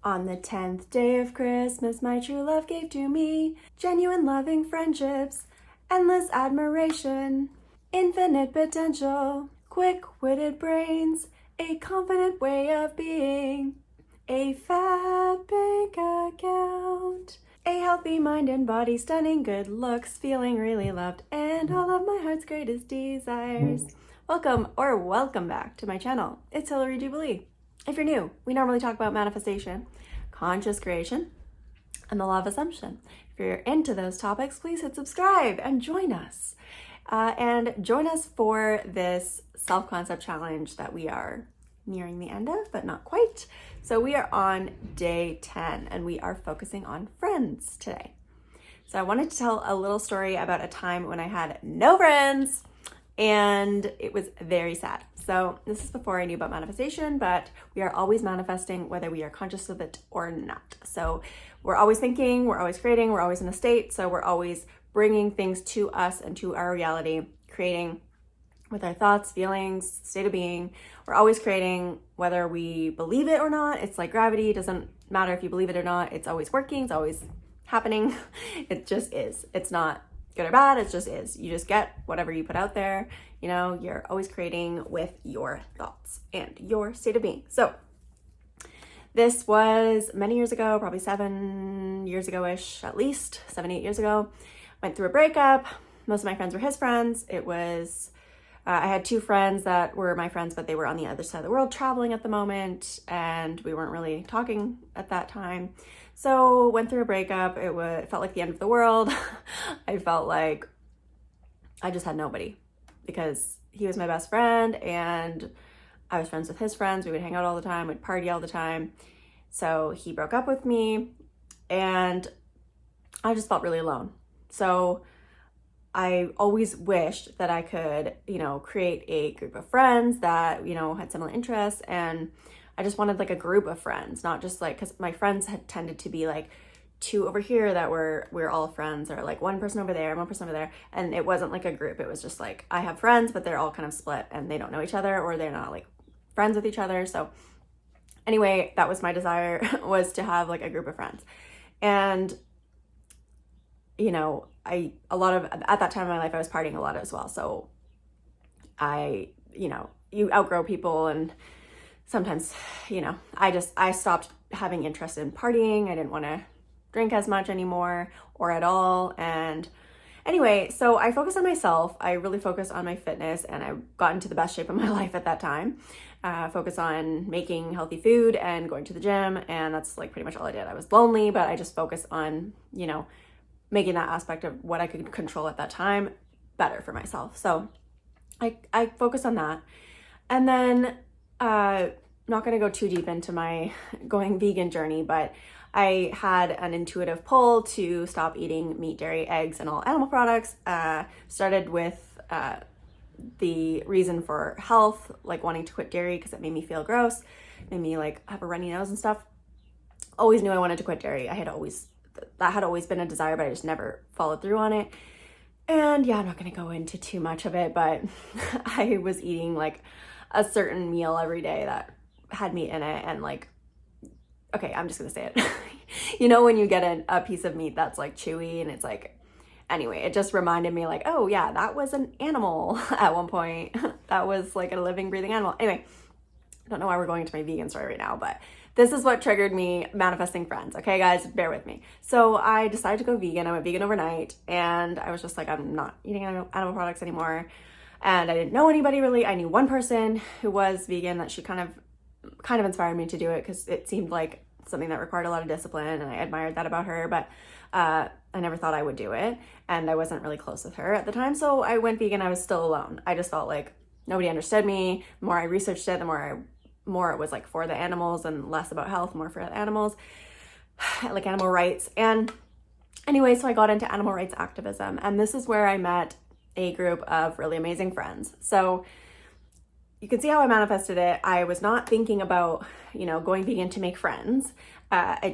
On the 10th day of Christmas, my true love gave to me genuine loving friendships, endless admiration, infinite potential, quick-witted brains, a confident way of being, a fat bank account, a healthy mind and body, stunning good looks, feeling really loved, and all of my heart's greatest desires. Welcome back to my channel. It's Hillary Jubilee. If you're new, we normally talk about manifestation, conscious creation, and the law of assumption. If you're into those topics, please hit subscribe and join us. And join us for this self-concept challenge that we are nearing the end of, but not quite. So we are on day 10 and we are focusing on friends today. So I wanted to tell a little story about a time when I had no friends and it was very sad. So this is before I knew about manifestation, but we are always manifesting whether we are conscious of it or not. So we're always thinking, we're always creating, we're always in a state. So we're always bringing things to us and to our reality, creating with our thoughts, feelings, state of being. We're always creating whether we believe it or not. It's like gravity. It doesn't matter if you believe it or not. It's always working. It's always happening. It just is. It's not good or bad. It just is. You just get whatever you put out there. You know, you're always creating with your thoughts and your state of being. So this was many years ago, probably 7 years ago-ish, at least 7-8 years ago. Went through a breakup. Most of my friends were his friends. It was, I had two friends that were my friends, but they were on the other side of the world traveling at the moment, and we weren't really talking at that time. So went through a breakup. It felt like the end of the world. I felt like I just had nobody because he was my best friend and I was friends with his friends. We would hang out all the time, we'd party all the time. So he broke up with me and I just felt really alone. So I always wished that I could, create a group of friends that, had similar interests. And I just wanted like a group of friends, not just like, because my friends had tended to be like two over here that we're all friends, or like one person over there, one person over there. And it wasn't like a group. It was just like, I have friends, but they're all kind of split and they don't know each other, or they're not like friends with each other. So anyway, that was my desire, was to have like a group of friends. And at that time in my life, I was partying a lot as well. So you outgrow people, and sometimes, I stopped having interest in partying. I didn't want to drink as much anymore or at all. And anyway, so I focused on myself. I really focused on my fitness, and I got into the best shape of my life at that time. Focused on making healthy food and going to the gym. And that's like pretty much all I did. I was lonely, but I just focused on, making that aspect of what I could control at that time better for myself. So I focused on that. And then, not going to go too deep into my going vegan journey, but I had an intuitive pull to stop eating meat, dairy, eggs, and all animal products. Started with the reason for health, like wanting to quit dairy because it made me feel gross, made me like have a runny nose and stuff. Always knew I wanted to quit dairy. That had always been a desire, but I just never followed through on it. And yeah, I'm not going to go into too much of it, but I was eating like a certain meal every day that had meat in it. And like, okay, I'm just going to say it. When you get a piece of meat that's like chewy and it's like, anyway, it just reminded me like, oh yeah, that was an animal at one point. That was like a living, breathing animal. Anyway, I don't know why we're going into my vegan story right now, but this is what triggered me manifesting friends. Okay, guys, bear with me. So I decided to go vegan. I went vegan overnight, and I was just like, I'm not eating animal products anymore. And I didn't know anybody really. I knew one person who was vegan that she kind of inspired me to do it because it seemed like something that required a lot of discipline, and I admired that about her. But I never thought I would do it, and I wasn't really close with her at the time. So I went vegan. I was still alone. I just felt like nobody understood me. The more I researched it, the more it was like for the animals and less about health, more for the animals, like animal rights. And anyway, so I got into animal rights activism, and this is where I met a group of really amazing friends. So you can see how I manifested it. I was not thinking about, going vegan to make friends. I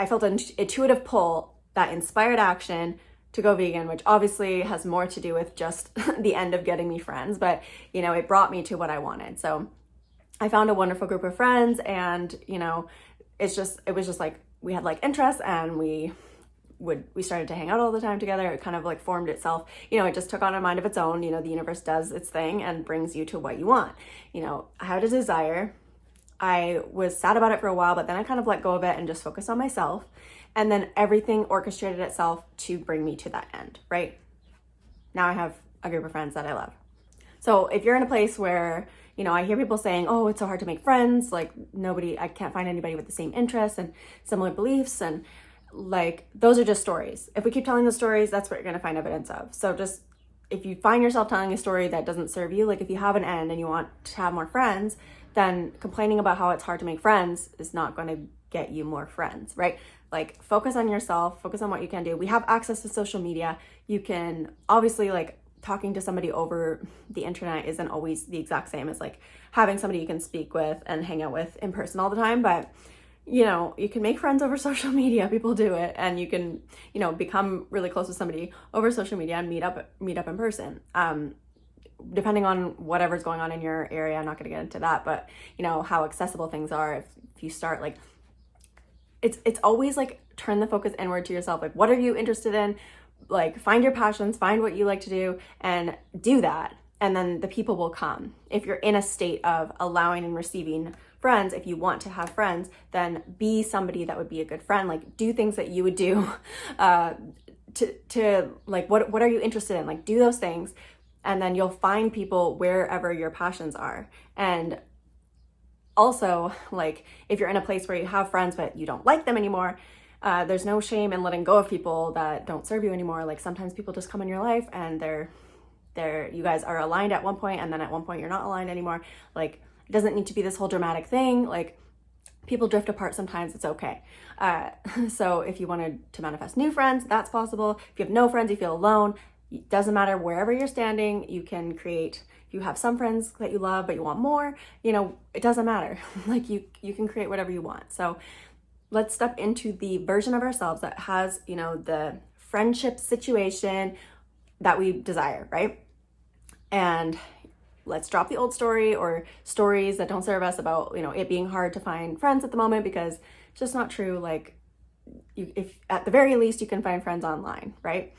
felt an intuitive pull that inspired action to go vegan, which obviously has more to do with just the end of getting me friends, but it brought me to what I wanted. So I found a wonderful group of friends, and it was just like we had like interests, and we started to hang out all the time together. It kind of like formed itself, it just took on a mind of its own. The universe does its thing and brings you to what you want. I had a desire. I was sad about it for a while, but then I kind of let go of it and just focused on myself. And then everything orchestrated itself to bring me to that end, right? Now I have a group of friends that I love. So if you're in a place where, I hear people saying, oh, it's so hard to make friends, like I can't find anybody with the same interests and similar beliefs, and like, those are just stories. If we keep telling the stories, that's what you're going to find evidence of. So just, if you find yourself telling a story that doesn't serve you, like if you have an end and you want to have more friends, then complaining about how it's hard to make friends is not going to get you more friends, right? Like, focus on yourself, focus on what you can do. We have access to social media. You can obviously, like, talking to somebody over the internet isn't always the exact same as like having somebody you can speak with and hang out with in person all the time. But, you can make friends over social media. People do it. And you can, become really close with somebody over social media and meet up in person. Depending on whatever's going on in your area, I'm not going to get into that, but how accessible things are. If you start like, it's always like, turn the focus inward to yourself. Like, what are you interested in? Like, find your passions, find what you like to do, and do that. And then the people will come. If you're in a state of allowing and receiving friends, if you want to have friends, then be somebody that would be a good friend. Like, do things that you would do to like, what are you interested in? Like, do those things. And then you'll find people wherever your passions are. And also, like, if you're in a place where you have friends but you don't like them anymore, there's no shame in letting go of people that don't serve you anymore. Like, sometimes people just come in your life and you guys are aligned at one point, and then at one point you're not aligned anymore. Like, it doesn't need to be this whole dramatic thing. Like, people drift apart sometimes. It's okay. So if you wanted to manifest new friends, that's possible. If you have no friends, you feel alone, it doesn't matter wherever you're standing, you can create. If you have some friends that you love but you want more, it doesn't matter. Like, you can create whatever you want. So let's step into the version of ourselves that has, the friendship situation that we desire, right? And let's drop the old story or stories that don't serve us about, it being hard to find friends at the moment, because it's just not true. Like, if at the very least you can find friends online, right?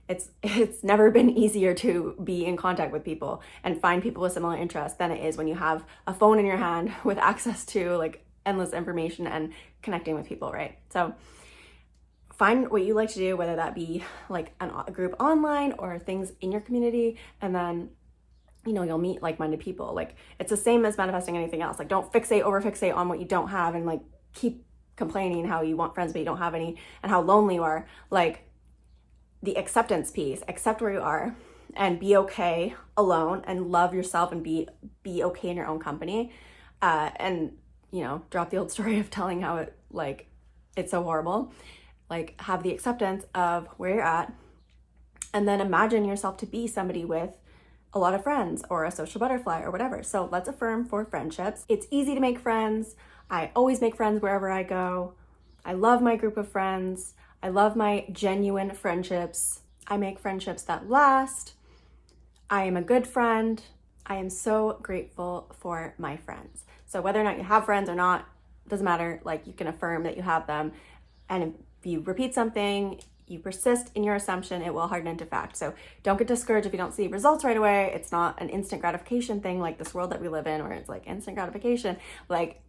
It's never been easier to be in contact with people and find people with similar interests than it is when you have a phone in your hand with access to like endless information and connecting with people, right? So find what you like to do, whether that be like a group online or things in your community, and then you'll meet like-minded people. Like, it's the same as manifesting anything else. Like, don't over fixate on what you don't have and like keep complaining how you want friends but you don't have any and how lonely you are. Like, the acceptance piece, accept where you are and be okay alone, and love yourself and be okay in your own company. And drop the old story of telling how it's so horrible. Like, have the acceptance of where you're at, and then imagine yourself to be somebody with a lot of friends or a social butterfly or whatever. So let's affirm for friendships. It's easy to make friends. I always make friends wherever I go. I love my group of friends. I love my genuine friendships. I make friendships that last. I am a good friend. I am so grateful for my friends. So whether or not you have friends or not, doesn't matter. Like, you can affirm that you have them. And if you repeat something, you persist in your assumption, it will harden into fact. So don't get discouraged if you don't see results right away. It's not an instant gratification thing like this world that we live in, where it's like instant gratification. Like,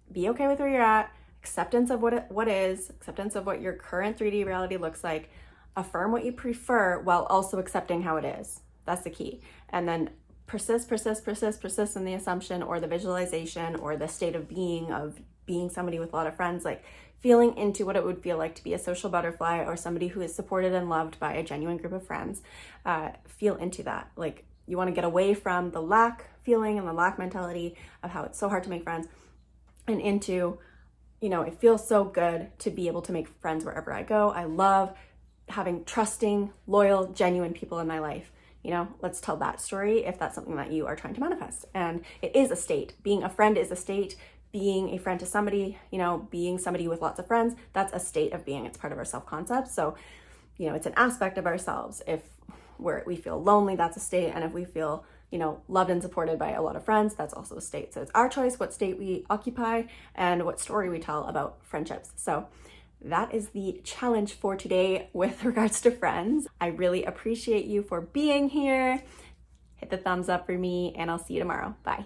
be okay with where you're at. Acceptance of what is, acceptance of what your current 3D reality looks like. Affirm what you prefer while also accepting how it is. That's the key. And then persist in the assumption or the visualization or the state of being somebody with a lot of friends, like feeling into what it would feel like to be a social butterfly or somebody who is supported and loved by a genuine group of friends. Feel into that. Like, you want to get away from the lack feeling and the lack mentality of how it's so hard to make friends, and into, it feels so good to be able to make friends wherever I go. I love having trusting, loyal, genuine people in my life. Let's tell that story if that's something that you are trying to manifest. And it is a state. Being a friend is a state. Being a friend to somebody, being somebody with lots of friends, that's a state of being. It's part of our self-concept. So, it's an aspect of ourselves. If we feel lonely, that's a state. And if we feel loved and supported by a lot of friends. That's also a state. So it's our choice what state we occupy and what story we tell about friendships. So that is the challenge for today with regards to friends. I really appreciate you for being here. Hit the thumbs up for me, and I'll see you tomorrow. Bye.